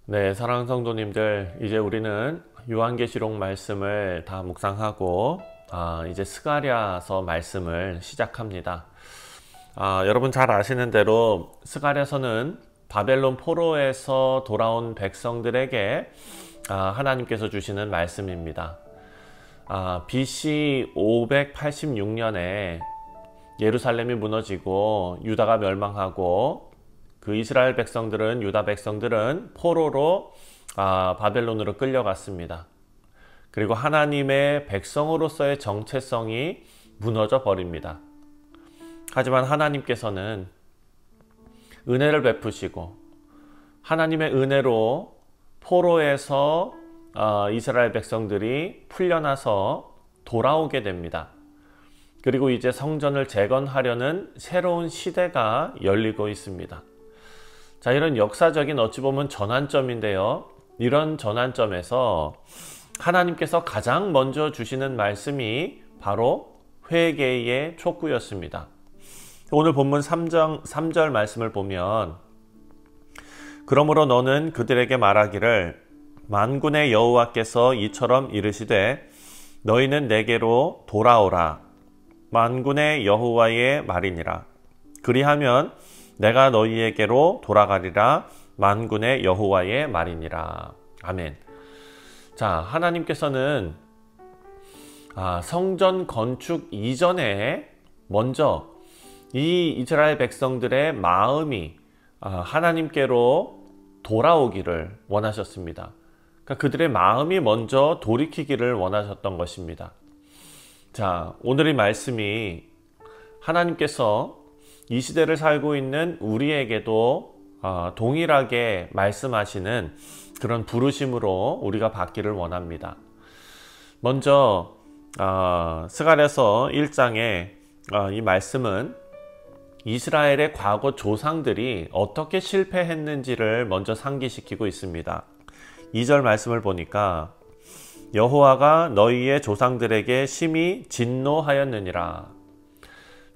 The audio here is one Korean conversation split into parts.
네, 사랑하는 성도님들, 이제 우리는 요한계시록 말씀을 다 묵상하고 이제 스가랴서 말씀을 시작합니다. 여러분 잘 아시는 대로 스가랴서는 바벨론 포로에서 돌아온 백성들에게 하나님께서 주시는 말씀입니다. BC 586년에 예루살렘이 무너지고 유다가 멸망하고 그 이스라엘 백성들은, 유다 백성들은 포로로 바벨론으로 끌려갔습니다. 그리고 하나님의 백성으로서의 정체성이 무너져 버립니다. 하지만 하나님께서는 은혜를 베푸시고 하나님의 은혜로 포로에서 이스라엘 백성들이 풀려나서 돌아오게 됩니다. 그리고 이제 성전을 재건하려는 새로운 시대가 열리고 있습니다. 자, 이런 역사적인 어찌 보면 전환점인데요. 이런 전환점에서 하나님께서 가장 먼저 주시는 말씀이 바로 회개의 촉구였습니다. 오늘 본문 3절 말씀을 보면, 그러므로 너는 그들에게 말하기를 만군의 여호와께서 이처럼 이르시되 너희는 내게로 돌아오라. 만군의 여호와의 말이니라. 그리하면 내가 너희에게로 돌아가리라. 만군의 여호와의 말이니라. 아멘. 자, 하나님께서는 성전 건축 이전에 먼저 이 이스라엘 백성들의 마음이 하나님께로 돌아오기를 원하셨습니다. 그러니까 그들의 마음이 먼저 돌이키기를 원하셨던 것입니다. 자, 오늘의 말씀이 하나님께서 이 시대를 살고 있는 우리에게도 동일하게 말씀하시는 그런 부르심으로 우리가 받기를 원합니다. 먼저 스가랴서 1장에 이 말씀은 이스라엘의 과거 조상들이 어떻게 실패했는지를 먼저 상기시키고 있습니다. 2절 말씀을 보니까 여호와가 너희의 조상들에게 심히 진노하였느니라.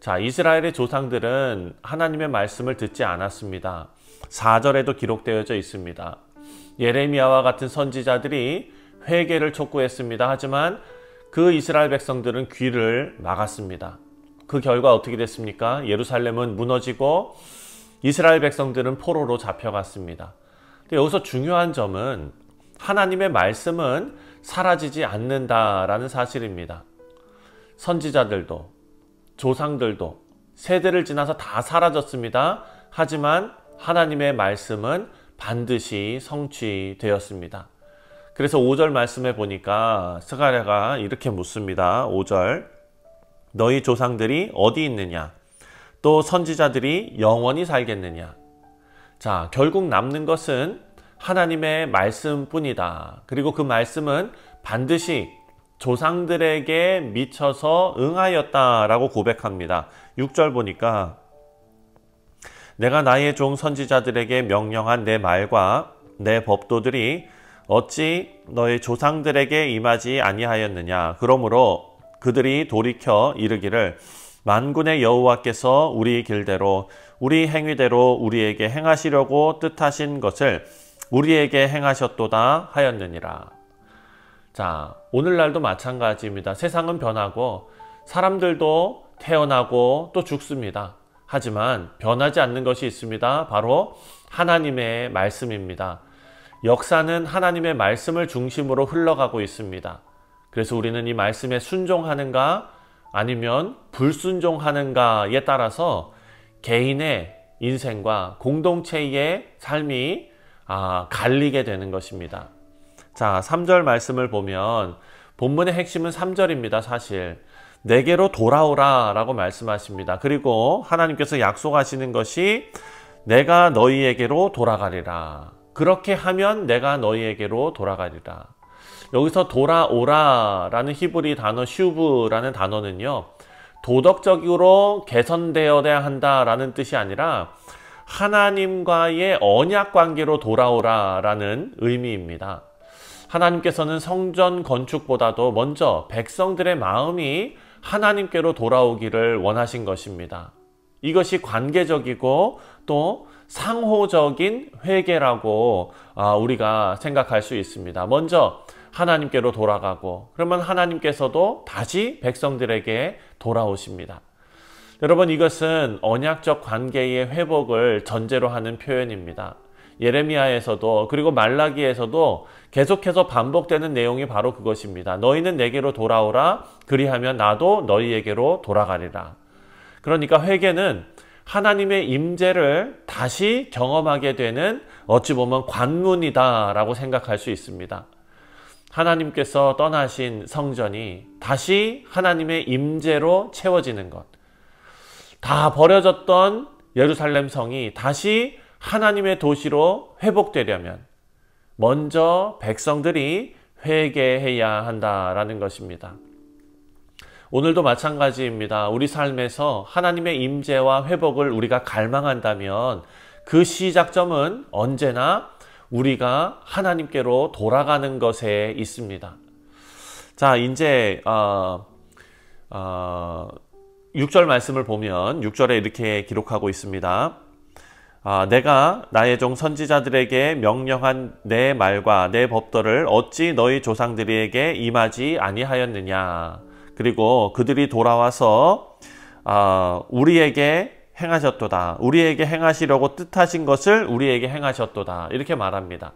자, 이스라엘의 조상들은 하나님의 말씀을 듣지 않았습니다. 4절에도 기록되어져 있습니다. 예레미야와 같은 선지자들이 회개를 촉구했습니다. 하지만 그 이스라엘 백성들은 귀를 막았습니다. 그 결과 어떻게 됐습니까? 예루살렘은 무너지고 이스라엘 백성들은 포로로 잡혀갔습니다. 근데 여기서 중요한 점은 하나님의 말씀은 사라지지 않는다라는 사실입니다. 선지자들도 조상들도 세대를 지나서 다 사라졌습니다. 하지만 하나님의 말씀은 반드시 성취되었습니다. 그래서 5절 말씀에 보니까 스가랴가 이렇게 묻습니다. 5절, 너희 조상들이 어디 있느냐? 또 선지자들이 영원히 살겠느냐? 자, 결국 남는 것은 하나님의 말씀뿐이다. 그리고 그 말씀은 반드시 조상들에게 미쳐서 응하였다라고 고백합니다. 6절 보니까 내가 나의 종 선지자들에게 명령한 내 말과 내 법도들이 어찌 너의 조상들에게 임하지 아니하였느냐. 그러므로 그들이 돌이켜 이르기를 만군의 여호와께서 우리 길대로 우리 행위대로 우리에게 행하시려고 뜻하신 것을 우리에게 행하셨도다 하였느니라. 자, 오늘날도 마찬가지입니다. 세상은 변하고 사람들도 태어나고 또 죽습니다. 하지만 변하지 않는 것이 있습니다. 바로 하나님의 말씀입니다. 역사는 하나님의 말씀을 중심으로 흘러가고 있습니다. 그래서 우리는 이 말씀에 순종하는가 아니면 불순종하는가에 따라서 개인의 인생과 공동체의 삶이 갈리게 되는 것입니다. 자, 3절 말씀을 보면 본문의 핵심은 3절입니다. 사실 내게로 돌아오라 라고 말씀하십니다. 그리고 하나님께서 약속하시는 것이 내가 너희에게로 돌아가리라. 그렇게 하면 내가 너희에게로 돌아가리라. 여기서 돌아오라 라는 히브리 단어 슈브라는 단어는요, 도덕적으로 개선되어야 한다라는 뜻이 아니라 하나님과의 언약 관계로 돌아오라 라는 의미입니다. 하나님께서는 성전 건축보다도 먼저 백성들의 마음이 하나님께로 돌아오기를 원하신 것입니다. 이것이 관계적이고 또 상호적인 회개라고 우리가 생각할 수 있습니다. 먼저 하나님께로 돌아가고 그러면 하나님께서도 다시 백성들에게 돌아오십니다. 여러분, 이것은 언약적 관계의 회복을 전제로 하는 표현입니다. 예레미야에서도 그리고 말라기에서도 계속해서 반복되는 내용이 바로 그것입니다. 너희는 내게로 돌아오라. 그리하면 나도 너희에게로 돌아가리라. 그러니까 회개는 하나님의 임재를 다시 경험하게 되는 어찌 보면 관문이다라고 생각할 수 있습니다. 하나님께서 떠나신 성전이 다시 하나님의 임재로 채워지는 것. 다 버려졌던 예루살렘 성이 다시 하나님의 도시로 회복되려면 먼저 백성들이 회개해야 한다라는 것입니다. 오늘도 마찬가지입니다. 우리 삶에서 하나님의 임재와 회복을 우리가 갈망한다면 그 시작점은 언제나 우리가 하나님께로 돌아가는 것에 있습니다. 자, 이제 6절 말씀을 보면 6절에 이렇게 기록하고 있습니다. 내가 나의 종 선지자들에게 명령한 내 말과 내 법도를 어찌 너희 조상들에게 임하지 아니하였느냐. 그리고 그들이 돌아와서 우리에게 행하셨도다. 우리에게 행하시려고 뜻하신 것을 우리에게 행하셨도다. 이렇게 말합니다.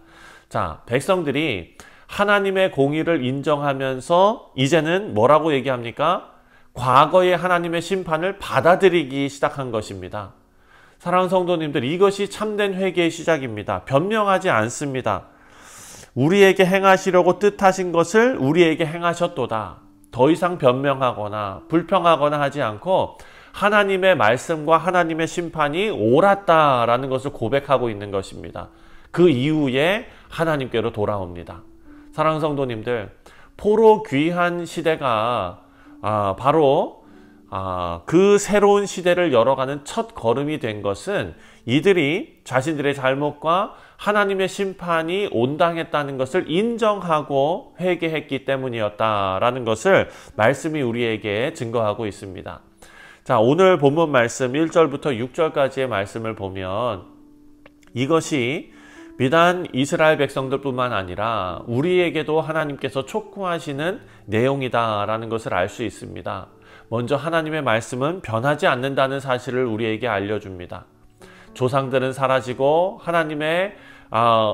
자, 백성들이 하나님의 공의를 인정하면서 이제는 뭐라고 얘기합니까? 과거의 하나님의 심판을 받아들이기 시작한 것입니다. 사랑하는 성도님들, 이것이 참된 회개의 시작입니다. 변명하지 않습니다. 우리에게 행하시려고 뜻하신 것을 우리에게 행하셨도다. 더 이상 변명하거나 불평하거나 하지 않고 하나님의 말씀과 하나님의 심판이 옳았다라는 것을 고백하고 있는 것입니다. 그 이후에 하나님께로 돌아옵니다. 사랑하는 성도님들, 포로 귀한 시대가 바로 그 새로운 시대를 열어가는 첫 걸음이 된 것은 이들이 자신들의 잘못과 하나님의 심판이 온당했다는 것을 인정하고 회개했기 때문이었다라는 것을 말씀이 우리에게 증거하고 있습니다. 자, 오늘 본문 말씀 1절부터 6절까지의 말씀을 보면 이것이 비단 이스라엘 백성들뿐만 아니라 우리에게도 하나님께서 촉구하시는 내용이다라는 것을 알 수 있습니다. 먼저 하나님의 말씀은 변하지 않는다는 사실을 우리에게 알려줍니다. 조상들은 사라지고 하나님의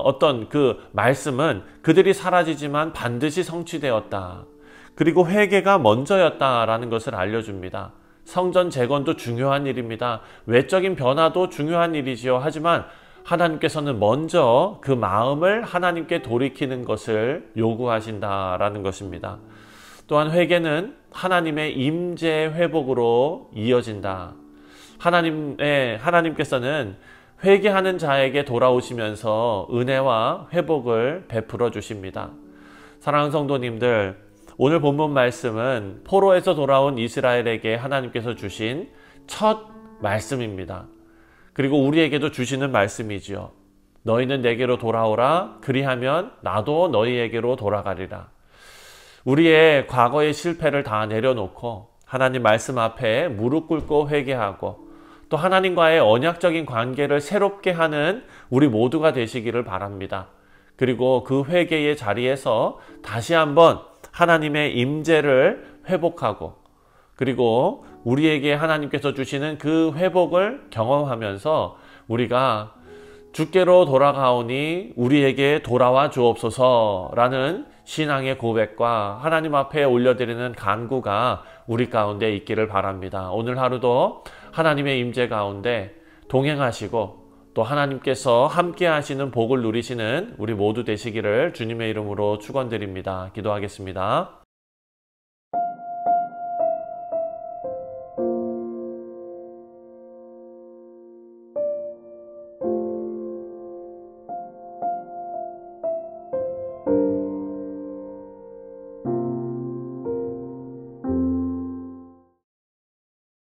어떤 그 말씀은 그들이 사라지지만 반드시 성취되었다. 그리고 회개가 먼저였다라는 것을 알려줍니다. 성전 재건도 중요한 일입니다. 외적인 변화도 중요한 일이지요. 하지만 하나님께서는 먼저 그 마음을 하나님께 돌이키는 것을 요구하신다라는 것입니다. 또한 회개는 하나님의 임재 회복으로 이어진다. 하나님께서는 회개하는 자에게 돌아오시면서 은혜와 회복을 베풀어 주십니다. 사랑하는 성도님들, 오늘 본문 말씀은 포로에서 돌아온 이스라엘에게 하나님께서 주신 첫 말씀입니다. 그리고 우리에게도 주시는 말씀이지요. 너희는 내게로 돌아오라. 그리하면 나도 너희에게로 돌아가리라. 우리의 과거의 실패를 다 내려놓고 하나님 말씀 앞에 무릎 꿇고 회개하고 또 하나님과의 언약적인 관계를 새롭게 하는 우리 모두가 되시기를 바랍니다. 그리고 그 회개의 자리에서 다시 한번 하나님의 임재를 회복하고 그리고 우리에게 하나님께서 주시는 그 회복을 경험하면서 우리가 주께로 돌아가오니 우리에게 돌아와 주옵소서라는 신앙의 고백과 하나님 앞에 올려드리는 간구가 우리 가운데 있기를 바랍니다. 오늘 하루도 하나님의 임재 가운데 동행하시고 또 하나님께서 함께 하시는 복을 누리시는 우리 모두 되시기를 주님의 이름으로 축원드립니다. 기도하겠습니다.